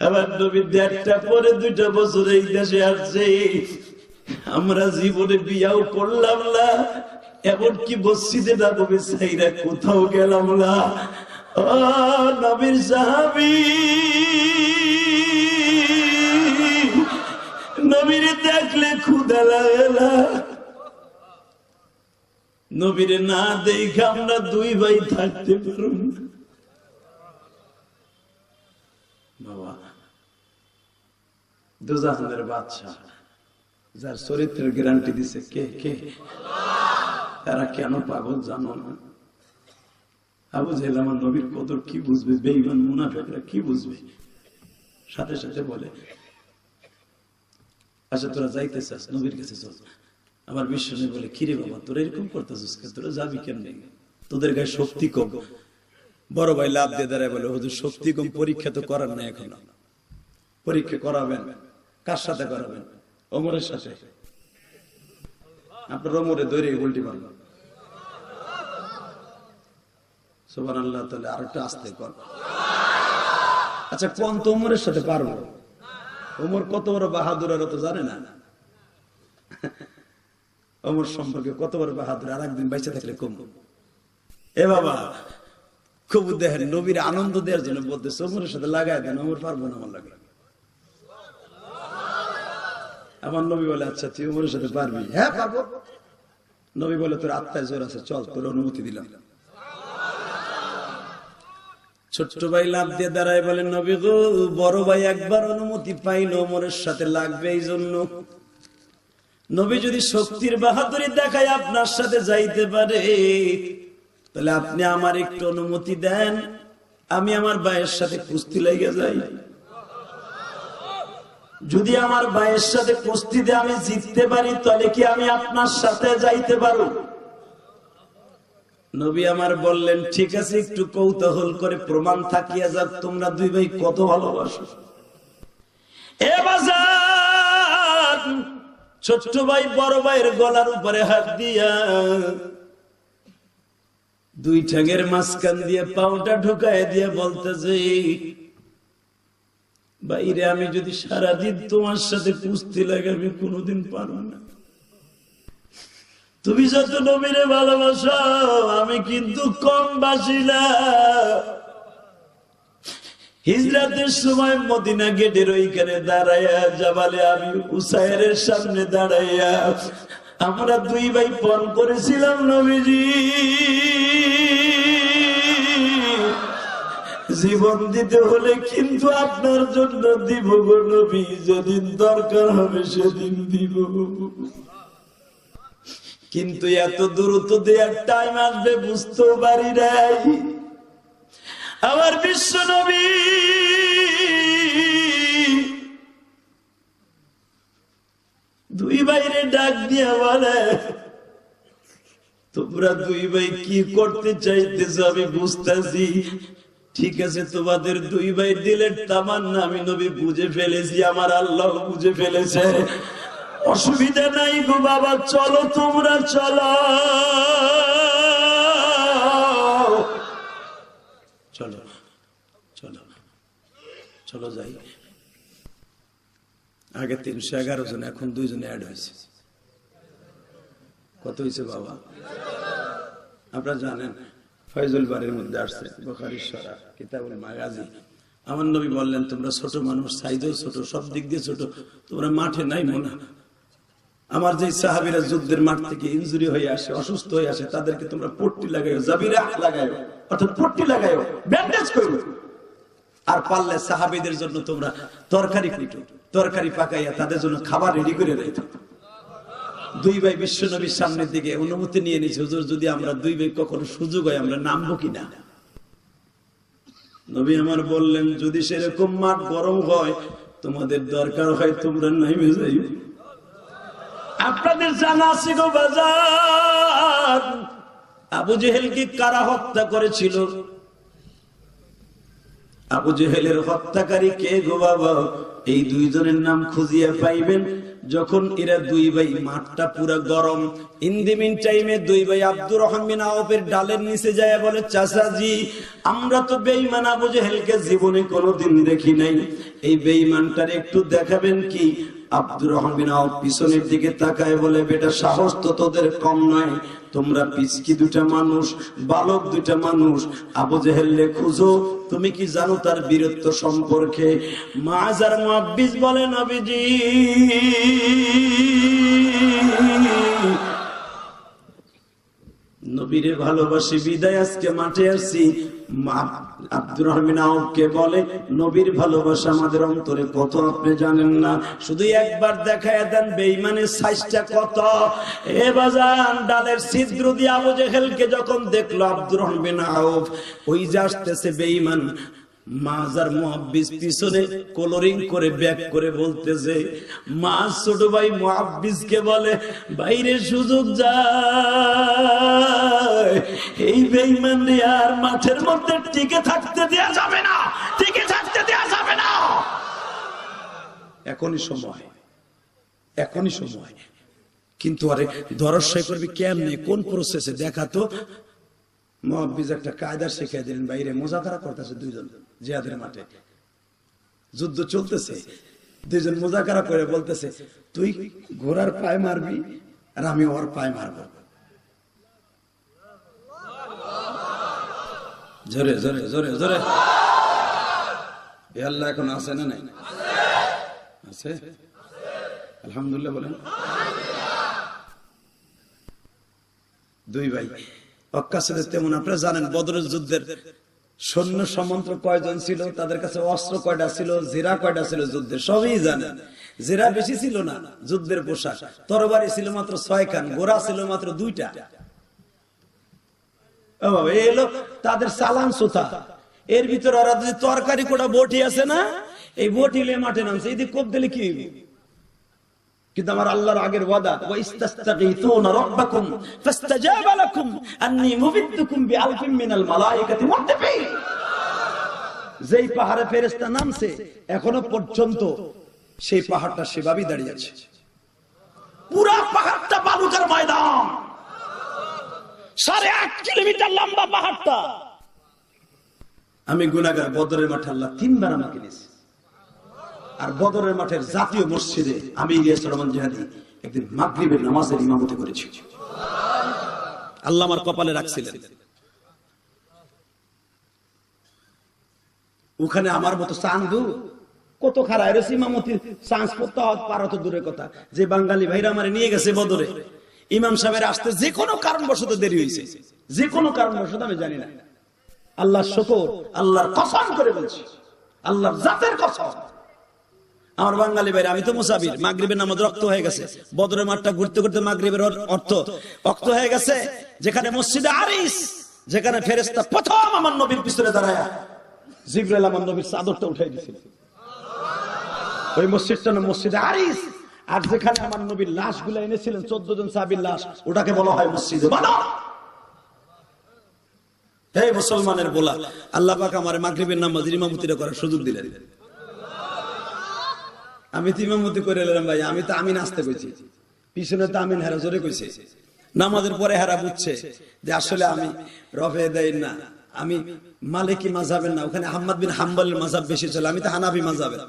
[SPEAKER 1] আবার নবীর 1.5টা পরে 2টা বছর এই দেশে আসছে, আমরা জীবনে বিয়াও করলাম না, এমনকি মসজিদে নববী ছাইরা কোথাও গেলাম না। ও নবীর সাহাবী, নবীর দেখলে ক্ষুধা লাগে না। নবীরে না দেখে আমরা দুই ভাই থাকতে পারব না। বাবা, দোজাহানের বাদশা, যার চরিত্রের গ্যারান্টি দিছে কে? কে? তারা কেন পাগল জানো না? আবু জাহেল আমার নবীর কদর কি বুঝবে? বেঈমান মুনাফিকরা কি বুঝবে? সাথে সাথে বলে, আচ্ছা তোরা যাইতে চাস, নবীর কাছে চল। আমার বিশ্বনবী বলে, কিরে বাবা, তোরা এরকম করতেছিস, তোরা যাবি কেমনে? তোদের গায়ে শক্তি কম। বড় ভাই লাভ দিয়ে দাঁড়ায় বলে, হুজুর শক্তি কম, পরীক্ষা তো করার নাই এখনো। পরীক্ষা করাবেন, কার সাথে করাবেন? ওমরের সাথে। আপনার ওমরে দৌড়ে উল্টি মারবেন। সুবহানাল্লাহ। তাহলে আরেকটা আস্তে কর। আচ্ছা কোন তো ওমরের সাথে পারবো? ওমর কত বড় বাহাদুর আর তো জানে না। ওমর সম্পর্কে কত বড় বাহাদুর, আর একদিন বাইচে থাকলে কম। এ বাবা, খুব দেখেন নবীর আনন্দ দেওয়ার জন্য বলতেছে, ওমরের সাথে লাগাই দেন, ওমর পারবো না, আমার লাগে। আমার নবী বলে, আচ্ছা তুই ওমরের সাথে পারবি? হ্যাঁ পারবো। নবী বলে, তোর আত্মায় জোর আছে, চল, তোর অনুমতি দিলাম। ছোট্ট ভাই লাফ দিয়ে দাঁড়ায় বলেন, নবী গো, বড় ভাই একবার অনুমতি পাইলো ওমরের সাথে লাগবে, এই জন্য নবী যদি শক্তির বাহাদুরি দেখায় আপনার সাথে যাইতে পারে, তাহলে আপনি আমার একটু অনুমতি দেন, আমি আমার ভাইয়ের সাথে কুস্তি লেগে যাই। যদি আমার ভাইয়ের সাথে কুস্তিতে আমি জিততে পারি, তাহলে কি আমি আপনার সাথে যাইতে পারো? নবী আমার বললেন, ঠিক আছে, একটু কৌতূহল করে প্রমাণ থাকিয়া যাক তোমরা দুই ভাই কত ভালোবাসো। এ বাজার, ছোট্ট ভাই বড় ভাইয়ের গলার উপরে হাত দিয়া দুই ঠ্যাঙের মাঝখান দিয়ে পাউটা ঢুকায় দিয়ে বলতেছে, বাইরে আমি যদি সারাদিন তোমার সাথে কুস্তি লাগে আমি কোনোদিন পারবো না। তুমি যত নবীরে ভালোবাসো আমি কিন্তু কম বাসি না। হিজরাতের সময় মদিনা গেটের ওইখানে দাঁড়াইয়া জাবালে আমি উসাইরের সামনে দাঁড়াইয়া আমরা দুই ভাই পণ করেছিলাম, নবীজি জীবন দিতে হলে কিন্তু আপনার জন্য দিব গো নবী, যেদিন দরকার হবে সেদিন দিব। কিন্তু এত দ্রুত দেওয়ার টাইম আসবে বুঝতেও পারি নাই। আমার বিশ্ব নবী দুই ভাইরে ডাক দিয়া বলে, তোমরা দুই ভাই কি করতে চাইতেছ আমি বুঝতেছি, ঠিক আছে, তোমাদের দুই ভাই দিলের তামান্না আমি নবী বুঝে ফেলেছি, আমার আল্লাহ বুঝে ফেলেছে, অসুবিধা নাই গো বাবা, চলো তোমরা চলো চলো চলো চলো যাই। আগে 311 জন, এখন 2 জন অ্যাড হয়েছে। কত হয়েছে বাবা? আপনারা জানেন ফয়জুল বাড়ির মধ্যে আসছে বুখারী শরীফ কিতাবুল মাগাজি। আমার নবী বললেন, তোমরা ছোট মানুষ, সাইজেও ছোট, সব দিক দিয়ে ছোট, তোমরা মাঠে নাই মনে। আমার যে সাহাবীরা যুদ্ধের মাঠ থেকে ইনজুরি হয়ে আসে, অসুস্থ হয়ে আসে, তাদেরকে তোমরা পট্টি লাগাইও, জাবিরা লাগাইও, অর্থাৎ পট্টি লাগাইও, ব্যান্ডেজ করো। আর পারলে সাহাবীদের জন্য তোমরা তরকারি পিটো, তরকারি পাকাইয়া তাদের জন্য খাবার রেডি করে রাখো। দুই ভাই বিশ্ব নবীর সামনের দিকে অনুমতি নিয়ে নিয়েছে, হুজুর যদি আমরা দুই ভাই কখনো সুযোগ হয় আমরা নামবো কিনা। নবী আমার বললেন, যদি সেরকম মাঠ গরম হয়, তোমাদের দরকার হয়, তোমরা নাইমে যাইও। আপনাদের জানা আছে গো বাজার, আবু জেহেলকে কারা হত্যা করেছিল? আবু জেহেলের হত্যাকারী কে গো বাবা? এই দুইজনের নাম খুঁজিয়া পাইবেন। যখন এরা দুই ভাই, মাঠটা পুরো গরম, ইন দি মিন টাইমে দুই ভাই আব্দুর রহমান বিন আওফের ডালের নিচে যায় বলে, চাচাজি আমরা তো বেঈমান আবু জেহেলকে জীবনে কোনোদিন দেখি নাই, এই বেঈমানটার একটু দেখাবেন কি? আব্দুর রহমান বিন আওফ পিছনের দিকে তাকায় বলে, বেটা সাহস তো তোদের কম নয়, তোমরা পিচকি দুটা মানুষ, বালক দুটা মানুষ, আবু জেহেলকে খুঁজো, তুমি কি জানো তার বীরত্ব সম্পর্কে? মাজার মুআব্বিস বলে, নবীজি নবীরে ভালোবাসি বিদায় আজকে মাঠে আসছি। আব্দুর রহমান আওফকে বলে, নবীর ভালোবাসা আমাদের অন্তরে কত আপনি জানেন না, শুধু একবার দেখায় দেন বেঈমানের সাইজটা কত। এ বাজান, ডালের ছিদ্র দিয়ে আবু জেহেলকে যখন দেখলো আব্দুর রহমান আওফ, ওই যে আসতেছে বেঈমান, মাজার মুআব্বিস পিছনে কলরিং করে ব্যাক করে বলতেছে, মা ছোট ভাই মুআব্বিসকে বলে, বাইরে সুযোগ যায়, এই বেঈমান আর মাঠের মধ্যে টিকে থাকতে দেয়া যাবে না, টিকে থাকতে দেয়া যাবে না। এখনই সময়, এখনই সময়। কিন্তু আরে দরশয় করবি কেমনে, কোন প্রসেসে দেখাতো। মুআব্বিস একটা কায়দা শিখিয়ে দিলেন, বাইরে মুজাকারা করতেছে দুইজন জিহাদের মাঠে, যুদ্ধ চলতেছে, দুইজন মুজাকারা করে বলতেছে, তুই ঘোড়ার পায়ে মারবি আর আমি ওর পায়ে মারব। জোরে জোরে জোরে জোরে। আল্লাহ এখন আছে না নাই? আছে, আলহামদুলিল্লাহ বলেন। দুই ভাই তেমন আপনারা জানেন, বদরের যুদ্ধের সৈন্য সামন্ত কয়জন ছিল, তাদের কাছে অস্ত্র কয়টা ছিল, জেরা কয়টা ছিল যুদ্ধের, সবই জানেন। জেরা বেশি ছিল না, যুদ্ধের পোশাক, তরবারি ছিল মাত্র 6 খান, ঘোড়া ছিল মাত্র 2টা। এলো তাদের চালান সোথা। এর ভিতরে ওরা যদি তরকারি কোটা বটি আছে না, এই বটি নিয়ে মাঠে নামছে, এই কোপ দিলে কি হইবে? কিন্তু আমার আল্লাহর আগের ওয়াদা, ওয়া ইস্তাস্তাগীতুনা রাব্বাকুম ফাস্তাজাবা লাকুম আন্নী মুমিদ্দুকুম বিআলফিন মিনাল মালায়েকাতি মুরতাফিন। যেই পাহাড়ে ফেরেশতা নামছে এখনো পর্যন্ত সেই পাহাড়টা সেভাবেই দাঁড়িয়ে আছে। পুরা পাহাড়টা বালুকার ময়দান, 8.5 কিলোমিটার লম্বা পাহাড়টা। আমি গুনাহগার, বদরের মাঠে আল্লাহ 3 বার আমাকে নিয়েছে। আর বদরের মাঠের জাতীয় মসজিদে আমি ইলিয়াস রহমান জিহাদি একদিন মাগরিবের নামাজের ইমামতি করেছি। আল্লাহ আমার কপালে রাখছিলেন। ওখানে আমার মতো চান্দু কত খারাপ রয়েছে, ইমামতির চান্স করতে পারা তো দূরের কথা। যে বাঙালি ভাইরা আমার নিয়ে গেছে বদরে, ইমাম সাহেবের আসতে যে কোনো কারণবশত দেরি হয়েছে, যে কোনো কারণবশত, আমি জানি না। আল্লাহর শুকর, আল্লাহর কসম করে বলছি, আল্লাহর জাতের কসম, আমার বাঙালি ভাইরা, আমি তো মুসাফির, মাগরিবের নামাজ রক্ত হয়ে গেছে, বদরের মাঠটা ঘুরতে ঘুরতে মাগরিবের রক্ত হয়ে গেছে। যেখানে মসজিদে আরিস, যেখানে ফেরেশতা প্রথম আমার নবীর পিছনে দাঁড়ায় জিবরাইল আমার নবীর চাদরটা উঠাই দিয়েছিল, ওই মসজিদটা না মসজিদে আরিস। আর যেখানে আমার নবীর লাশ গুলা এনেছিলেন 14 জন সাহাবীর লাশ, ওটাকে বলা হয় মসজিদে বদর। হে মুসলমানের বলা, আল্লাহ পাক আমার মাগরিবের নামাজের ইমামতিটা করার সুযোগ দিলেন। আমি তো ইমামতি করে এলাম ভাই, আমি তো আমিন আসতে কইছি, পিছনে তো আমিন হেরা জোরে কইছে। নামাজের পরে হেরা বুঝছে যে আসলে আমি রফে দেই না, আমি মালিকি মাযহাবের না, ওখানে আহমদ বিন হাম্বলের মাযহাব বেশি ছিল, আমি তো হানাফি মাযহাবের।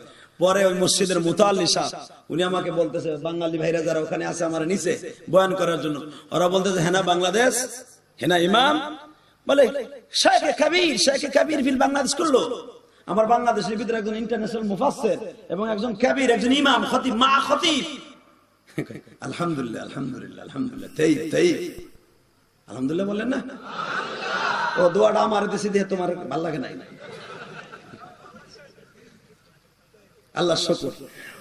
[SPEAKER 1] পরে ওই মসজিদের মুতাল্লি সাহেব উনি আমাকে বলতেছে, বাঙালি ভাইরা যারা ওখানে আছে আমার নিচে বয়ান করার জন্য, ওরা বলতেছে হেনা বাংলাদেশ, হেনা ইমাম, বলে শেখ কবির ফিল বাংলাদেশ করলো। আমার বাংলাদেশের ভিতরে একজন ইন্টারন্যাশনাল মুফাসসির এবং একজন কবির, একজন ইমাম, খতিব, মা খতিব। আলহামদুলিল্লাহ আলহামদুলিল্লাহ আলহামদুলিল্লাহ, তাই আলহামদুলিল্লাহ বলেন না? ও দোয়াটা আমার দেশে দিয়ে তোমার ভালো লাগে নাই? আল্লাহ শুকর।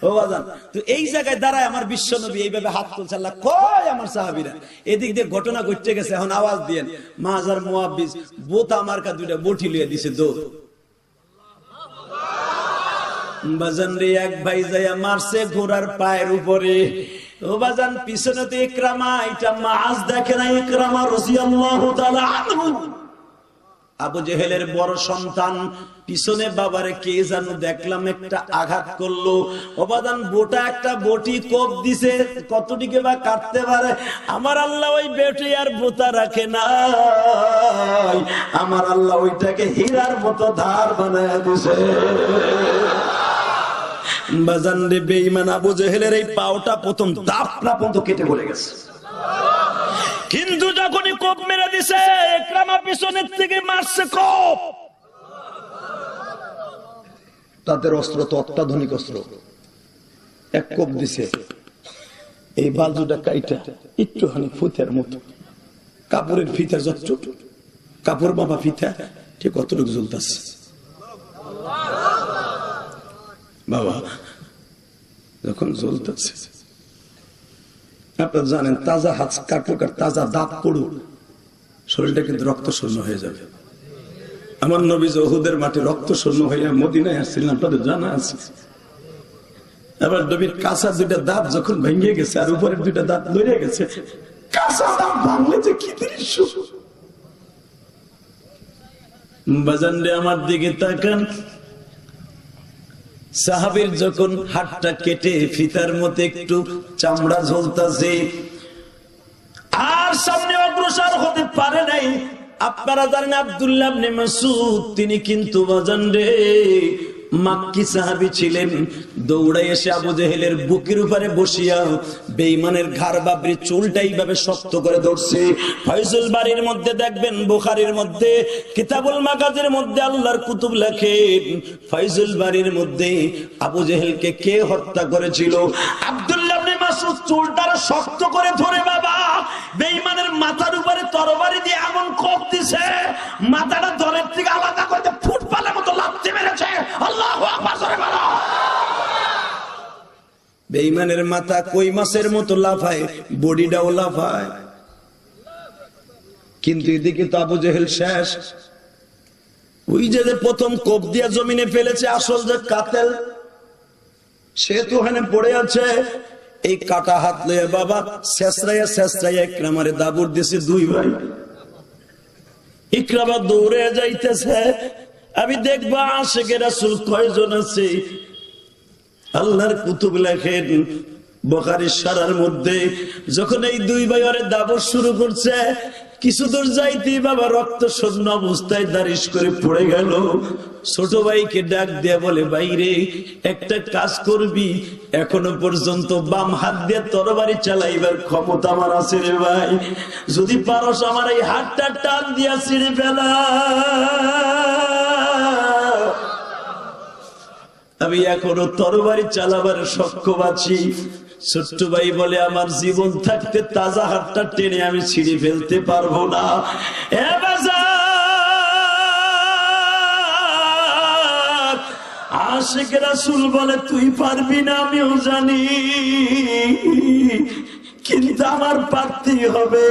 [SPEAKER 1] ও বাজান, তো এই জায়গায় দাঁড়ায় আমার বিশ্ব নবী এইভাবে হাত তুলছে, আল্লাহ কয় আমার সাহাবীরা এদিক দিয়ে ঘটনা ঘটতে গেছে, এখন আওয়াজ দিয়েন মাজার মুয়াব্বিস বোতা মার্কা 2টা বটি লিয়ে দিছে দৌড়। বাজান রে, এক ভাই যাইয়া মারছে ঘোড়ার পায়ের উপরে। ও বাজান, পিছনে তো ইকরামা, এটা মাছ দেখে না, ইকরামা রাদিয়াল্লাহু তাআলা আনহু, আবু জেহেলের বড় সন্তান। পিছনে বাবারে কে জানো দেখলাম একটা আঘাত করলো। ও বাজান, বোটা একটা বটি কোপ দিছে, কতটিকে বা কাটতে পারে? আমার আল্লাহ ওই বেটি আর বোতা রাখে না, আমার আল্লাহ ওইটাকে হীরার মতো ধার বানায় দিছে। বাজান রে, বেঈমান আবু জেহেলের এই পাওটা প্রথম দাপটা পর্যন্ত কেটে পড়ে গেছে, কিন্তু যখনই কোপ মেরে দিছে, ইকরামা পিছনের থেকে মারছে কোপ। তাদের অস্ত্র তো অত্যাধুনিক অস্ত্র, এক কোপ দিছে, এই বাজুটা কাইটা একটুখানি ফুতের মতো, কাপড়ের ফিতা যতটুক, কাপড় বাবা ফিতা ঠিক অতটুকু জ্বলতেছে। বাবা যখন জ্বলতেছে, আপনারা জানেন তাজা হাত কাটুক আর তাজা দাঁত পড়ুক, শরীরটা কিন্তু রক্ত শূন্য হয়ে যাবে। আমার নবী উহুদের মাঠে রক্ত শূন্য হইয়া মদিনায় আসছিলেন, আপনাদের জানা আছে। আবার নবীর কাঁচা 2টা দাঁত যখন ভেঙে গেছে আর উপরের 2টা দাঁত লড়ে গেছে, কাঁচা দাঁত ভাঙলে যে কি দৃশ্য। বাজান রে, আমার দিকে তাকান, সাহাবীর যখন হাতটা কেটে ফিতার মতো একটু চামড়া ঝুলতাছে আর সামনে অগ্রসর হতে পারে নাই। আপনারা জানেন আব্দুল্লাহ ইবনে মাসউদ, তিনি কিন্তু বাজান রে মাক্কি সাহাবী ছিলেন। দৌড়াই এসে আবু জেহেলের বুকের উপরে বসিয়া বেঈমানের ঘাড় বাবরি চুলটা এইভাবে শক্ত করে ধরছে। ফয়জুল বাড়ির মধ্যে দেখবেন, বুখারীর মধ্যে, কিতাবুল মাগাজির মধ্যে আল্লাহর কুতুব লেখেন, ফয়জুল বাড়ির মধ্যে আবু জেহেলকে কে হত্যা করেছিল? আব্দুল্লাহ ইবনে মাসউদ চুলটা শক্ত করে ধরে বাবা বেঈমানের মাথার উপরে তরবারি দিয়ে এমন কোপ দিছে, মাথাটা দরের থেকে আলাদা করতে ফুটবলের মতো লাথি মেরেছে। আল্লাহু আকবার জোরে বলো। বেঈমানের মাথা কই মাছের মতো লাফায়, বডিটাও লাফায়, কিন্তু এদিকে তো আবু জেহেল শেষ। ওই যে প্রথম কোপ দিয়া জমিনে ফেলেছে আসল যে কাতেল, সে তো ওখানে পড়ে আছে। এই কাটা হাত লয়ে বাবা শেষরাইয়া শেষরাইয়া ইকরামারে দাবুর দিছে দুই ভাই। ইকরামা দৌড়ে যাইতেছে, আমি দেখবা আশিকে রাসূল কয়জন আছে। আল্লাহর কুতুব লেখেন বুখারীর সারার মধ্যে, যখন এই দুই ভাই ওরে দাবর শুরু করছে, কিছু দূর যাইতেই বাবা রক্ত শূন্য অবস্থায় দাঁড়িশ করে পড়ে গেল। ছোট ভাইকে ডাক দিয়ে বলে, বাইরে একটা কাজ করবি, এখনো পর্যন্ত বাম হাত দিয়ে তরবারি চালাইবার ক্ষমতা আমার আছে রে ভাই, যদি পারস আমার এই হাতটা টান দিয়া ছিঁড়ে ফেলা, আমি এখনো তরবারি চালাবার সক্ষম আছি। ছোট্ট ভাই বলে, আমার জীবন থাকতে তাজা হাতটা টেনে আমি ছিঁড়ে ফেলতে পারবো না। আশিক রাসূল বলে, তুই পারবি না আমিও জানি, কিন্তু আমার পারতেই হবে।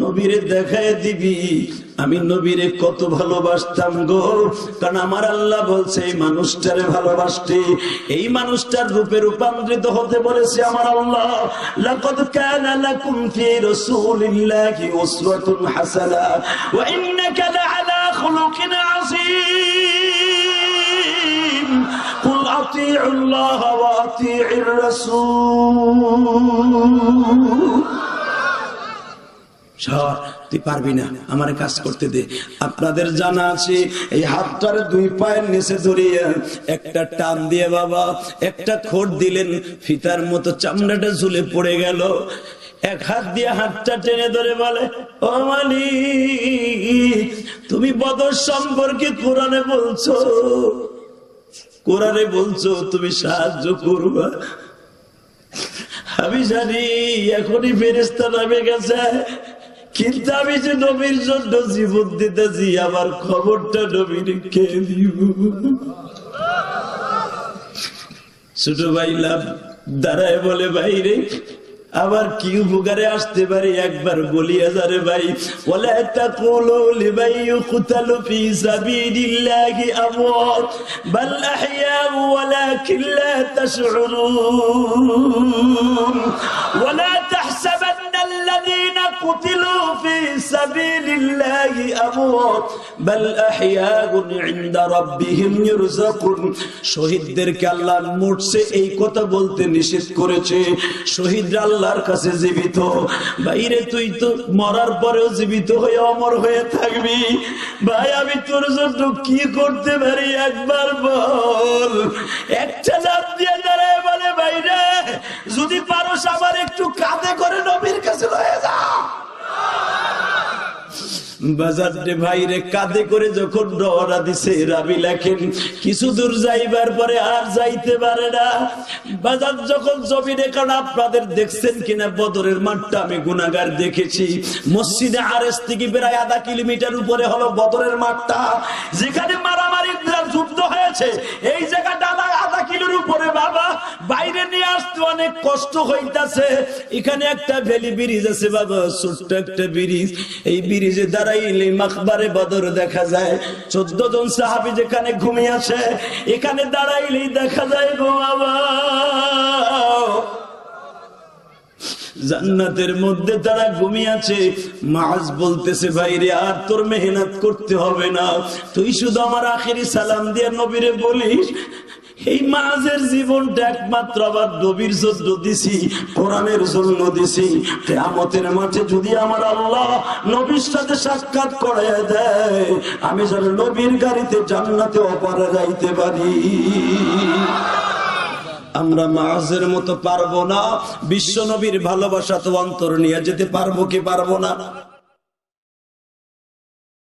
[SPEAKER 1] নবীরে দেখায় দিবি আমি নবীরে কত ভালোবাসতাম গো, কারণ আমার আল্লাহ বলছে এই মানুষটারে ভালোবাসতে, এই মানুষটার রূপে রূপান্তরিত হতে বলেছে আমার আল্লাহ। লাকাদ কানা লাকুম ফি রাসূলিল্লাহি উসওয়াতুন হাসানা ওয়া ইন্নাকা লাআলা খুলুকিন আযীম কুল আতিউল্লাহ ওয়া আতিউর রাসূল। তুই পারবি না, আমার কাজ করতে দে। আপনাদের জানা আছে এই হাতটার দুই পায়ের নিচে ধরিয়ে একটা টান দিয়ে বাবা একটা খোট দিলেন, ফিতার মতো চামড়াটা ঝুলে পড়ে গেল। এক হাত দিয়ে হাতটা টেনে ধরে বলে, ও মালিক, তুমি বদর সম্পর্কে কোরআনে বলছো, কোরআনে বলছো তুমি সাহায্য করবা। আমি জানি এখনই ফেরেশতা নামে গেছে, কিন্তু আমি যে নবীর জন্য জীবন দিতেছি, আমার খবরটা নবীকে কে দিব? ছোট ভাই লাভ দাঁড়ায় বলে, ভাইরে আবার কি উপকারে আসতে পারে একবার বলিয়া যারে ভাই। ওয়ালা তাকুলু লিমান ইউকতালু ফি সাবিলিল্লাহি আমওয়াত বাল আহইয়াউ ওয়ালাকিন লা তাশউরুন ওয়ালা তাহসাবান্না আল্লাযীনা কুতিলু ফি সাবিলিল্লাহি আমওয়াত বাল আহইয়াউন ইনদা রাব্বিহিম ইরযাকুন। শহীদদেরকে আল্লাহ মরছে এই কথা বলতে নিষেধ করেছে। শহীদরা আল্লাহর কাছে জীবিত। বাইরে তুই তো মরার পরেও জীবিত হয়ে অমর হয়ে থাকবি। ভাই আমি তোর জন্য কি করতে পারি একবার বল। একটা লাফ দিয়ে দাঁড়ায় বলে, বাইরে যদি পারোস আমার একটু কাঁধে করে নবীর কাছে লয়ে যা। বাজারে ভাইরে কাঁধে করে যখন রওনা দিছে, রাবি লেখেন কিছু দূর যাইবার পরে আর যাইতে পারে না। বাজার যখন জমিনে, কারণ আপনাদের দেখছেন কিনা বদরের মাঠটা আমি গুনাহগার দেখেছি, মসজিদে আরস থেকে প্রায় আধা কিলোমিটার উপরে হলো বদরের মাঠটা, যেখানে মারামারি যুদ্ধ হয়েছে। এই জায়গাটা আধা কিলোর উপরে বাবা, বাইরে নিয়ে আসতে অনেক কষ্ট হইতাছে। এখানে একটা ভ্যালি ব্রিজ আছে বাবা, ছোট্ট একটা ব্রিজ। এই ব্রিজে দাঁড়াইলে মাকবারে বদর দেখা যায়। 14 জন সাহাবী যেখানে ঘুমিয়ে আছে, এখানে দাঁড়াইলেই দেখা যায় গো বাবা, জান্নাতের মধ্যে তারা ঘুমিয়ে আছে। মাজ বলতেছে, ভাইরে আর তোর মেহনত করতে হবে না, তুই শুধু আমার আখেরি সালাম দিয়ে নবীরে বলিস। এই মাঝের জীবনটা একমাত্র আবার নবীর জন্য দিছি, কোরআনের জন্য দিছি। কিয়ামতের মাঠে যদি আমার আল্লাহ নবীর সাথে সাক্ষাৎ করায় দেয়, আমি যেন নবীর গাড়িতে জান্নাতে অপারে যাইতে পারি। আমরা মাঝের মতো পারবো না, বিশ্ব নবীর ভালোবাসা তো অন্তর নিয়ে যেতে পারবো কি পারবো না?